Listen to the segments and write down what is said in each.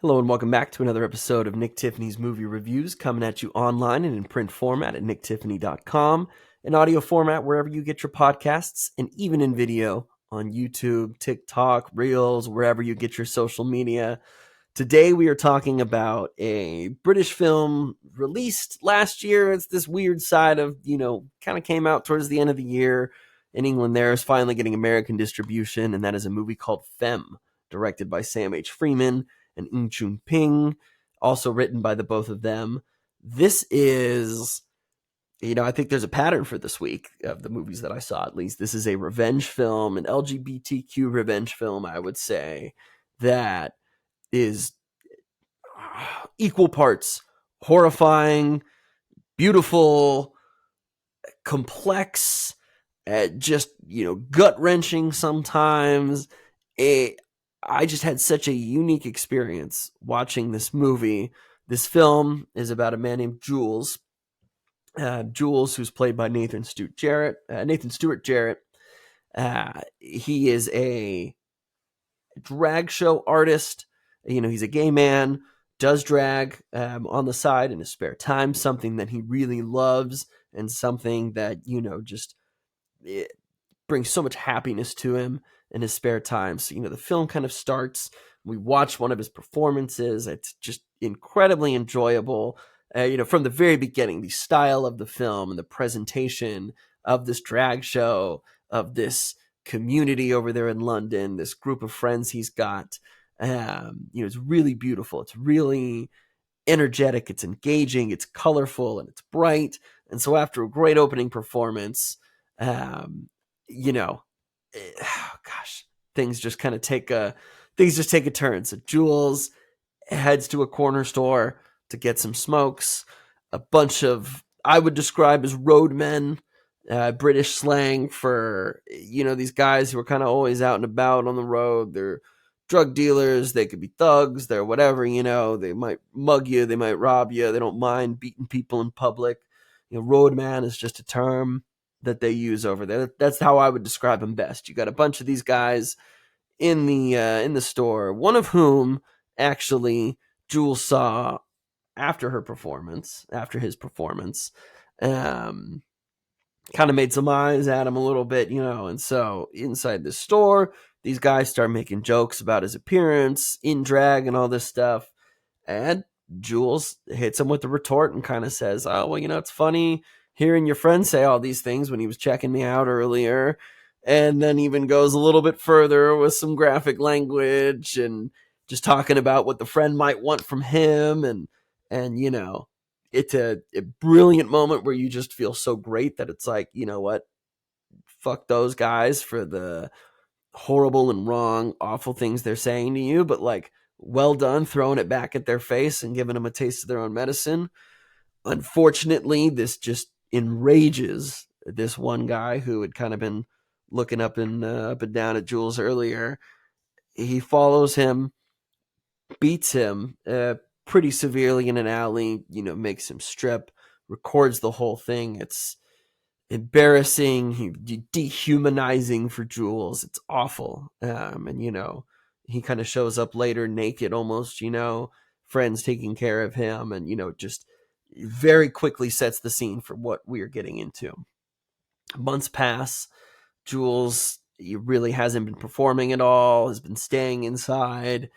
Hello and welcome back to another episode of Nick Tiffany's Movie Reviews, coming at you online and in print format at nicktiffany.com, in audio format wherever you get your podcasts, and even in video on YouTube, TikTok, Reels, wherever you get your social media. Today we are talking about a British film released last year. It's this weird side of, kind of came out towards the end of the year in England. There is finally getting American distribution, and that is a movie called Femme, directed by Sam H. Freeman and Ng Chun Ping, also written by the both of them. This is, I think there's a pattern for this week of the movies that I saw, at least. This is a revenge film, an LGBTQ revenge film, I would say, that is equal parts horrifying, beautiful, complex, just, gut-wrenching sometimes. I just had such a unique experience watching this movie. This film is about a man named Jules. Jules, who's played by Nathan Stewart-Jarrett. He is a drag show artist. He's a gay man, does drag on the side in his spare time, something that he really loves and something that, it brings so much happiness to him in his spare time. So, the film kind of starts. We watch one of his performances. It's just incredibly enjoyable. From the very beginning, the style of the film and the presentation of this drag show, of this community over there in London, this group of friends he's got, it's really beautiful. It's really energetic. It's engaging. It's colorful and it's bright. And so after a great opening performance, things just kind of take a turn. So Jules heads to a corner store to get some smokes. A bunch of, I would describe as roadmen, British slang for, these guys who are kind of always out and about on the road. They're drug dealers. They could be thugs. They're whatever, they might mug you. They might rob you. They don't mind beating people in public. Roadman is just a term that they use over there. That's how I would describe them best. You got a bunch of these guys in the store, one of whom actually Jules saw after his performance, kind of made some eyes at him a little bit, and so inside the store, these guys start making jokes about his appearance in drag and all this stuff, and Jules hits him with the retort and kind of says, oh, well, it's funny hearing your friend say all these things when he was checking me out earlier. And then even goes a little bit further with some graphic language and just talking about what the friend might want from him. And it's a brilliant moment where you just feel so great that it's like, you know what? Fuck those guys for the horrible and wrong, awful things they're saying to you. But like, well done, throwing it back at their face and giving them a taste of their own medicine. Unfortunately, this just enrages this one guy who had kind of been looking up and down at Jules earlier. He follows him, beats him pretty severely in an alley, makes him strip, records the whole thing. It's embarrassing, dehumanizing for Jules. It's awful. And, he kind of shows up later naked almost, friends taking care of him and, just very quickly sets the scene for what we are getting into. Months pass. Jules, he really hasn't been performing at all, has been staying inside.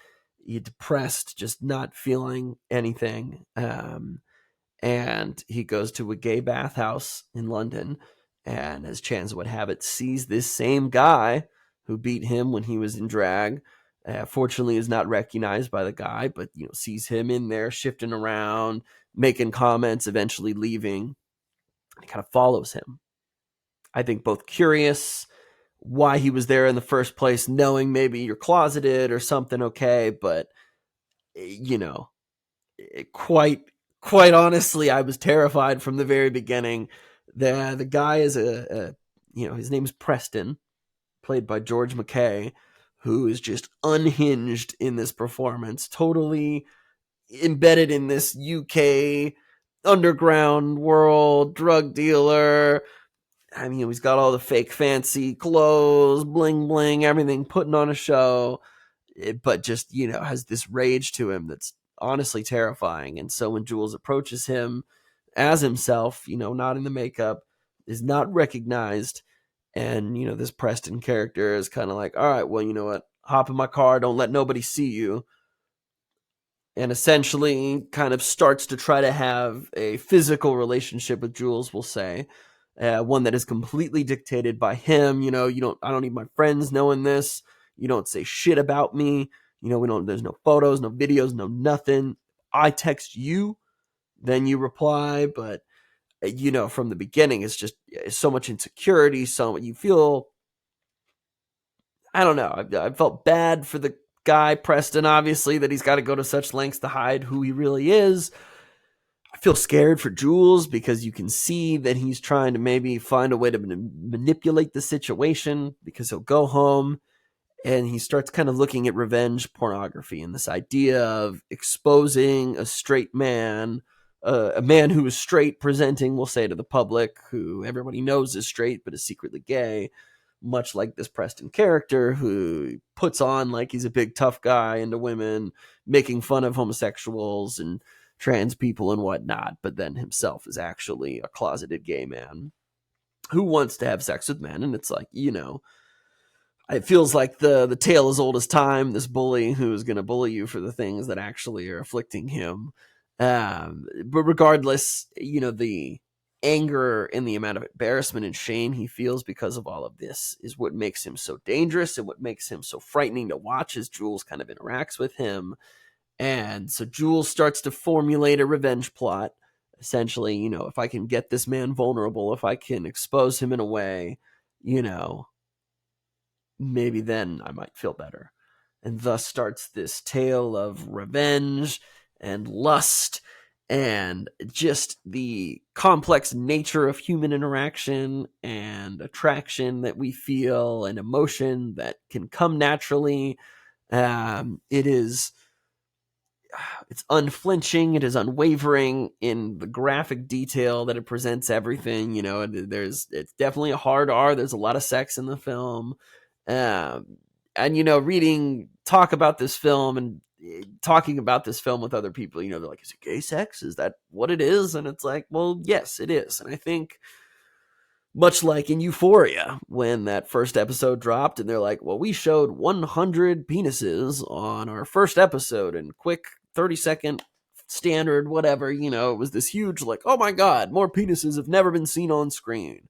He's depressed, just not feeling anything. And he goes to a gay bathhouse in London, and as chance would have it, sees this same guy who beat him when he was in drag. Fortunately, is not recognized by the guy, but sees him in there shifting around, making comments, eventually leaving. He kind of follows him. I think both curious why he was there in the first place, knowing maybe you're closeted or something, okay, but quite honestly, I was terrified from the very beginning. The guy is his name's Preston, played by George McKay, who is just unhinged in this performance, totally embedded in this UK underground world, drug dealer. I mean, he's got all the fake fancy clothes, bling bling, everything, putting on a show. but just, has this rage to him that's honestly terrifying. And so when Jules approaches him as himself, not in the makeup, is not recognized. And, this Preston character is kind of like, all right, well, you know what? Hop in my car. Don't let nobody see you. And essentially kind of starts to try to have a physical relationship with Jules, we'll say. One that is completely dictated by him. I don't need my friends knowing this. You don't say shit about me. There's no photos, no videos, no nothing. I text you, then you reply. But, from the beginning, it's just so much insecurity. So you feel, I don't know. I felt bad for the guy, Preston, obviously, that he's got to go to such lengths to hide who he really is. I feel scared for Jules because you can see that he's trying to maybe find a way to manipulate the situation, because he'll go home and he starts kind of looking at revenge pornography and this idea of exposing a straight man, a man who is straight presenting, we'll say, to the public, who everybody knows is straight but is secretly gay, much like this Preston character who puts on like he's a big tough guy into women, making fun of homosexuals and trans people and whatnot, but then himself is actually a closeted gay man who wants to have sex with men. And it's like, it feels like the tale as old as time, this bully who is going to bully you for the things that actually are afflicting him. But regardless, the anger and the amount of embarrassment and shame he feels because of all of this is what makes him so dangerous and what makes him so frightening to watch as Jules kind of interacts with him. And so Jules starts to formulate a revenge plot. Essentially, if I can get this man vulnerable, if I can expose him in a way, maybe then I might feel better. And thus starts this tale of revenge and lust and just the complex nature of human interaction and attraction that we feel and emotion that can come naturally. It's unflinching. It is unwavering in the graphic detail that it presents everything. It's definitely a hard R. There's a lot of sex in the film. And talk about this film and talking about this film with other people, they're like, is it gay sex? Is that what it is? And it's like, well, yes, it is. And I think much like in Euphoria, when that first episode dropped and they're like, well, we showed 100 penises on our first episode in quick 30-second standard, whatever, it was this huge, like, oh my God, more penises have never been seen on screen.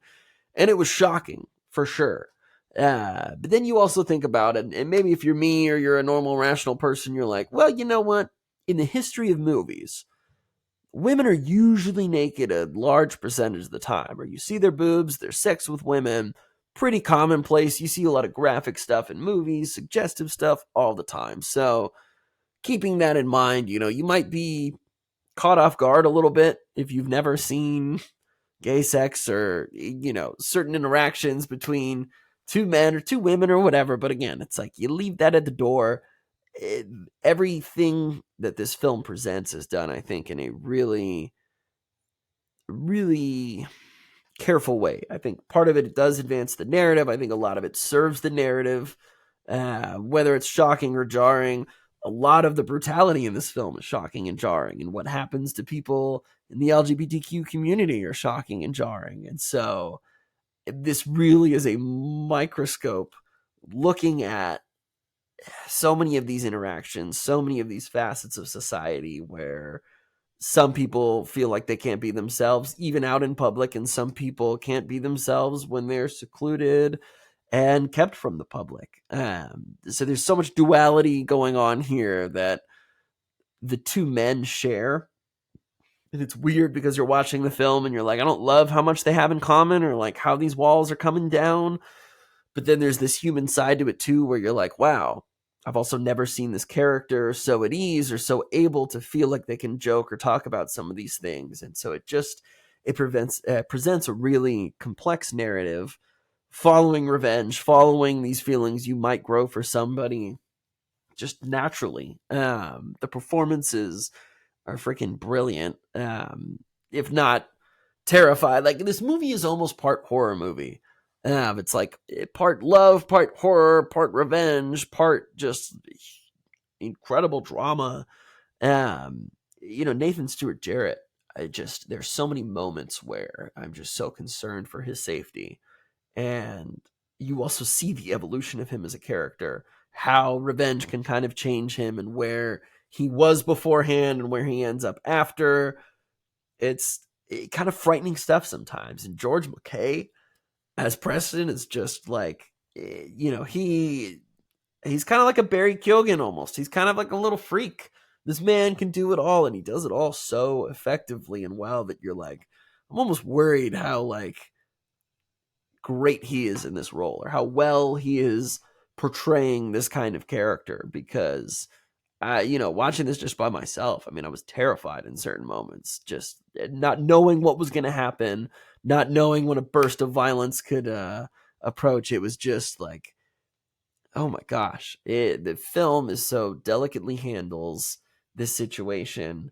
And it was shocking, for sure. But then you also think about it, and maybe if you're me or you're a normal, rational person, you're like, well, you know what? In the history of movies, women are usually naked a large percentage of the time, or you see their boobs, there's sex with women, pretty commonplace. You see a lot of graphic stuff in movies, suggestive stuff all the time. So keeping that in mind, you might be caught off guard a little bit if you've never seen gay sex or, certain interactions between two men or two women or whatever. But again, it's like you leave that at the door. Everything that this film presents is done, I think, in a really, really careful way. I think part of it does advance the narrative. I think a lot of it serves the narrative, whether it's shocking or jarring. A lot of the brutality in this film is shocking and jarring, and what happens to people in the LGBTQ community are shocking and jarring. And so this really is a microscope looking at so many of these interactions, so many of these facets of society where some people feel like they can't be themselves even out in public, and some people can't be themselves when they're secluded and kept from the public. So there's so much duality going on here that the two men share. And it's weird because you're watching the film and you're like, I don't love how much they have in common or like how these walls are coming down. But then there's this human side to it too, where you're like, wow, I've also never seen this character so at ease or so able to feel like they can joke or talk about some of these things. And so it presents a really complex narrative following revenge, following these feelings you might grow for somebody just naturally. The performances are freaking brilliant, if not terrified. Like, this movie is almost part horror movie. It's like part love, part horror, part revenge, part just incredible drama. Um, Nathan Stewart-Jarrett, there's so many moments where I'm just so concerned for his safety. And you also see the evolution of him as a character, how revenge can kind of change him and where he was beforehand and where he ends up after. It's kind of frightening stuff sometimes. And George McKay as Preston is just like, he's kind of like a Barry Keoghan almost. He's kind of like a little freak. This man can do it all, and he does it all so effectively and well that you're like, I'm almost worried how like great he is in this role, or how well he is portraying this kind of character. Because watching this just by myself, I mean, I was terrified in certain moments, just not knowing what was going to happen, not knowing when a burst of violence could approach. It was just like, oh my gosh, the film is so delicately handles this situation.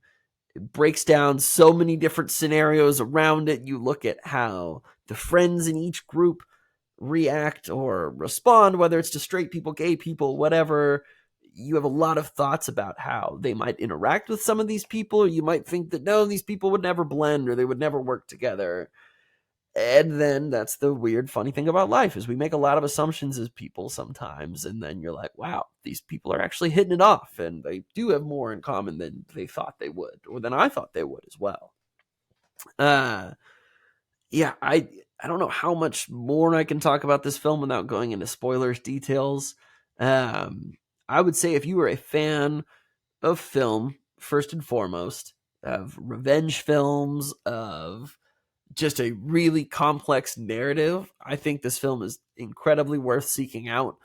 It breaks down so many different scenarios around it. You look at how the friends in each group react or respond, whether it's to straight people, gay people, whatever. You have a lot of thoughts about how they might interact with some of these people, or you might think that no, these people would never blend or they would never work together. And then that's the weird, funny thing about life, is we make a lot of assumptions as people sometimes, and then you're like, wow, these people are actually hitting it off, and they do have more in common than they thought they would, or than I thought they would as well. Yeah, I don't know how much more I can talk about this film without going into spoilers details. I would say if you were a fan of film, first and foremost, of revenge films, of just a really complex narrative, I think this film is incredibly worth seeking out.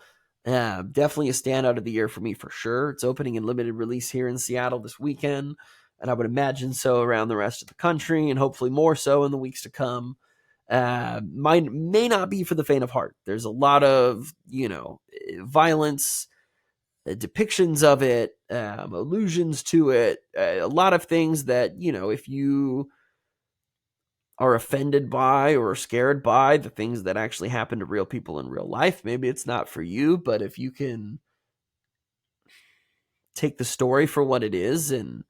Definitely a standout of the year for me, for sure. It's opening in limited release here in Seattle this weekend, and I would imagine so around the rest of the country, and hopefully more so in the weeks to come. Mine may not be for the faint of heart. There's a lot of, violence, depictions of it, allusions to it, a lot of things that, if you are offended by or scared by the things that actually happen to real people in real life, maybe it's not for you. But if you can take the story for what it is and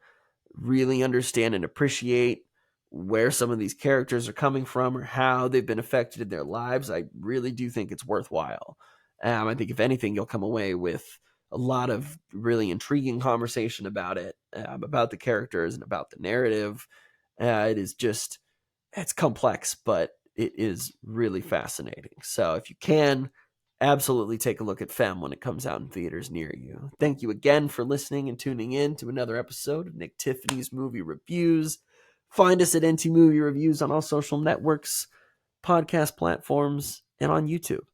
really understand and appreciate where some of these characters are coming from or how they've been affected in their lives, I really do think it's worthwhile. I think if anything, you'll come away with a lot of really intriguing conversation about it, about the characters and about the narrative. It's complex, but it is really fascinating. So if you can, absolutely take a look at Femme when it comes out in theaters near you. Thank you again for listening and tuning in to another episode of Nick Tiffany's Movie Reviews. Find us at NT Movie Reviews on all social networks, podcast platforms, and on YouTube.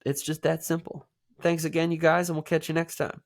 It's just that simple. Thanks again, you guys, and we'll catch you next time.